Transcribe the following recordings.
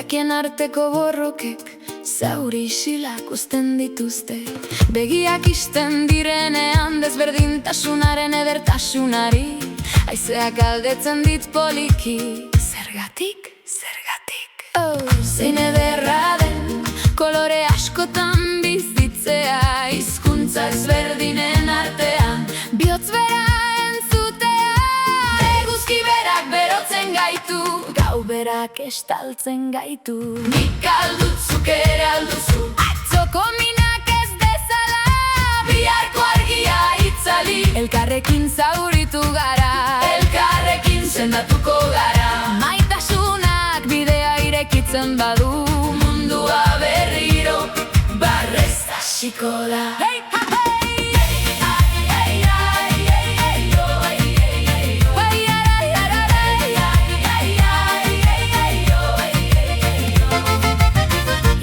Begiakien arteko borrokek zauri isilak uzten dituzte. Begiak isten direnean desberdintasunaren edertasunari haizeak galdetzen dit poliki. Zergatik, zergatik? Zein ederra den kolore askotan bizitzea, hizkuntza ezberdinen artean bihotz bera entzutea. Eguzki berak berotzen gaitu, gau berak estaltzen gaitu. Nik aldut, zuk ere alduzu, atzoko minak ez dezala, biharko argia itzali. Elkarrekin zauritu gara, elkarrekin sendatuko gara. Maitasunak bidea irekitzen badu, mundua berriro barrez hasiko da.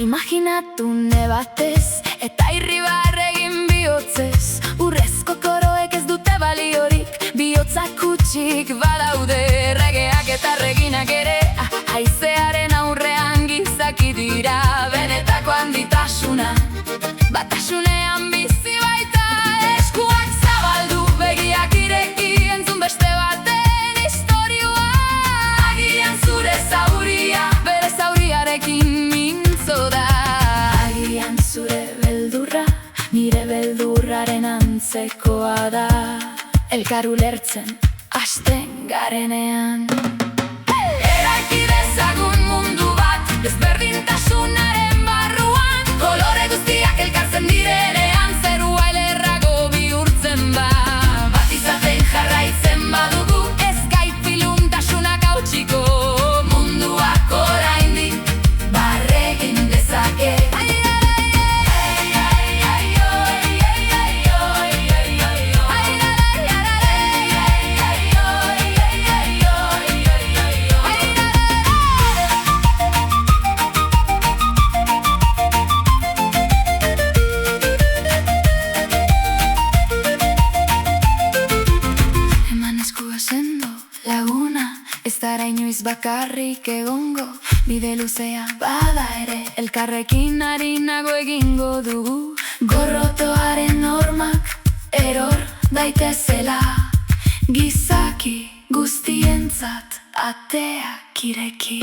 Imaginatu nebatez eta irribar egin bihotzez, urrezko koroek ez dute baliorik, bihotzak utxik badaude. Regeak eta reginak ere haizearen aurrean gizaki dira. Benetako handitasuna batasunean bizi baita. Eskuak zabaldu, begiak ireki, entzun beste baten istorioa. Agian zure zauria bere zauriarekin mintzo da. Agian zure beldurra nire beldurraren antzekoa da. Elkar ulertzen hasten garenean. Eraiki dezagun mundu bat desberdintasunaren barruan. Kolore guztiak elkartzen direnean zerua ederrago bihurtzen da. Bat izaten jarraitzen badugu ez gait iluntasunak hautsiko. Munduak oraindik barregin dezake. Ez dara inoiz bakarrik egongo, bide luzea bada ere, elkarrekin harinago egingo dugu. Gorrotoaren hormak eror daitezela, gizaki guztientzat ateak ireki.